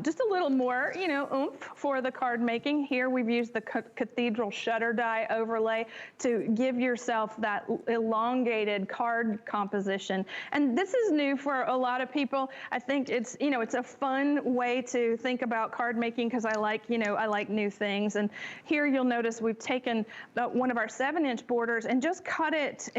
just a little more, oomph for the card making. Here we've used the Cathedral Shutter die overlay to give yourself that elongated card composition. And this is new for a lot of people. I think it's, it's a fun way to think about card making because I like new things. And here you'll notice we've taken one of our 7-inch borders and just cut it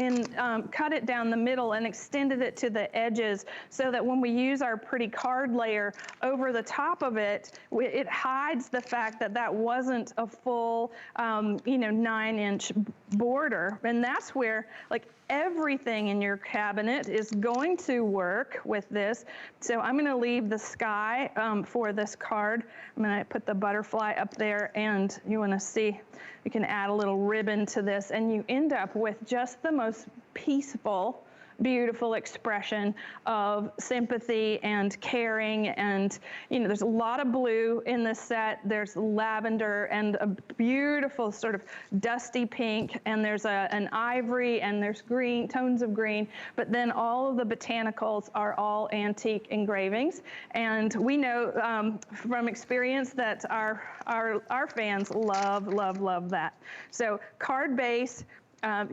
down the middle and extended it to the edges so that when we use our pretty card layer over the top of it, it hides the fact that that wasn't a full, 9-inch border. And that's where, like, everything in your cabinet is going to work with this. So I'm going to leave the sky for this card. I'm going to put the butterfly up there, and you want to see, you can add a little ribbon to this, and you end up with just the most peaceful, beautiful expression of sympathy and caring. And there's a lot of blue in this set. There's lavender and a beautiful sort of dusty pink, and there's an ivory, and there's green, tones of green. But then all of the botanicals are all antique engravings, and we know from experience that our fans love that. So card base.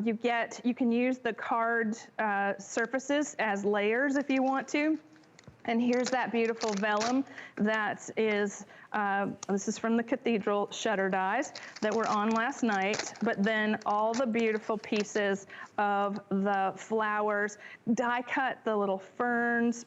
You can use the card surfaces as layers if you want to. And here's that beautiful vellum that is, this is from the Cathedral Shutter dies that were on last night, but then all the beautiful pieces of the flowers, die cut the little ferns,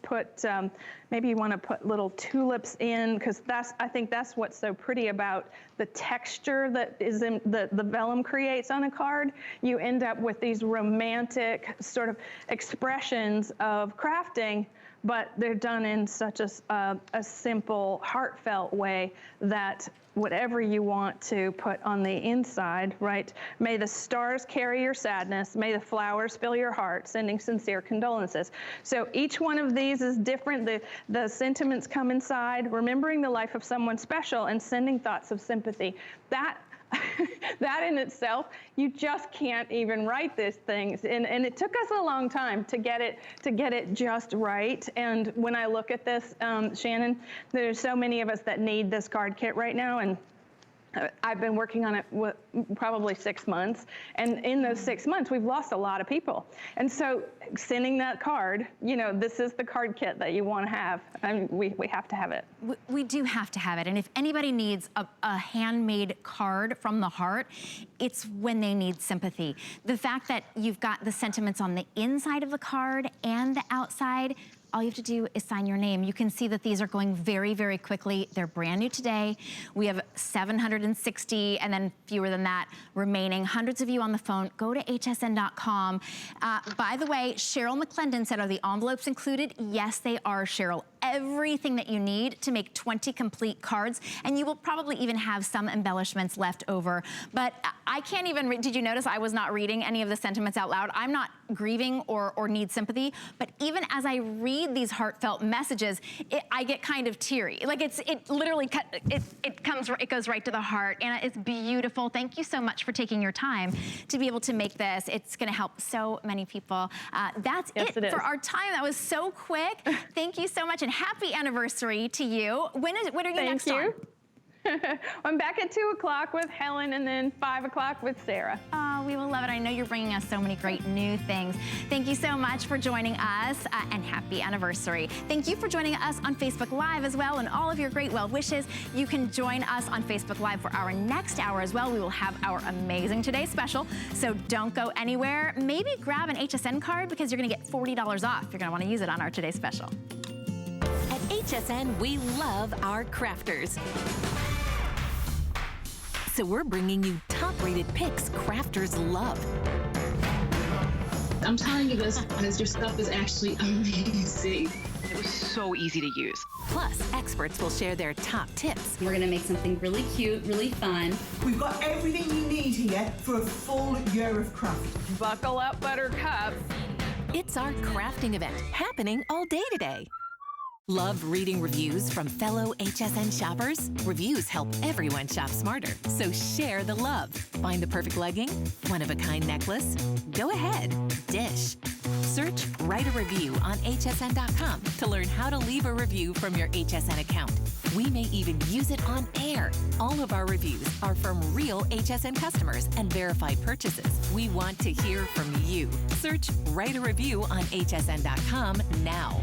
maybe you want to put little tulips in, because I think that's what's so pretty about the texture that is in the vellum creates on a card. You end up with these romantic sort of expressions of crafting, but they're done in such a simple, heartfelt way that whatever you want to put on the inside, right? May the stars carry your sadness. May the flowers fill your heart, sending sincere condolences. So each one of these is different. The sentiments come inside, remembering the life of someone special and sending thoughts of sympathy. That in itself, you just can't even write these things. And it took us a long time to get it just right. And when I look at this, Shannon, there's so many of us that need this card kit right now. And I've been working on it probably 6 months. And in those 6 months, we've lost a lot of people. And so sending that card, this is the card kit that you want to have. We have to have it. We do have to have it. And if anybody needs a handmade card from the heart, it's when they need sympathy. The fact that you've got the sentiments on the inside of the card and the outside, all you have to do is sign your name. You can see that these are going very, very quickly. They're brand new today. We have 760 and then fewer than that remaining. Hundreds of you on the phone. Go to hsn.com. By the way, Cheryl McClendon said, are the envelopes included? Yes, they are, Cheryl. everything that you need to make 20 complete cards, and you will probably even have some embellishments left over. But I can't even read. Did you notice I was not reading any of the sentiments out loud? I'm not grieving or need sympathy, but even as I read these heartfelt messages, I get kind of teary. Like it literally it goes right to the heart, and it's beautiful. Thank you so much for taking your time to be able to make this. It's going to help so many people. That's it for our time. That was so quick. Thank you so much, and happy anniversary to you. When are you next on? I'm back at 2 o'clock with Helen, and then 5 o'clock with Sarah. Oh, we will love it. I know you're bringing us so many great new things. Thank you so much for joining us, and happy anniversary. Thank you for joining us on Facebook Live as well, and all of your great well wishes. You can join us on Facebook Live for our next hour as well. We will have our Amazing Today special, so don't go anywhere. Maybe grab an HSN card because you're going to get $40 off. You're going to want to use it on our Today special. At HSN, we love our crafters. So we're bringing you top-rated picks crafters love. I'm telling you this because your stuff is actually amazing. It was so easy to use. Plus, experts will share their top tips. We're gonna make something really cute, really fun. We've got everything you need here for a full year of craft. Buckle up, Buttercup. It's our crafting event happening all day today. Love reading reviews from fellow HSN shoppers? Reviews help everyone shop smarter, so share the love. Find the perfect legging? One-of-a-kind necklace? Go ahead, dish. Search Write a Review on hsn.com to learn how to leave a review from your HSN account. We may even use it on air. All of our reviews are from real HSN customers and verified purchases. We want to hear from you. Search Write a Review on hsn.com now.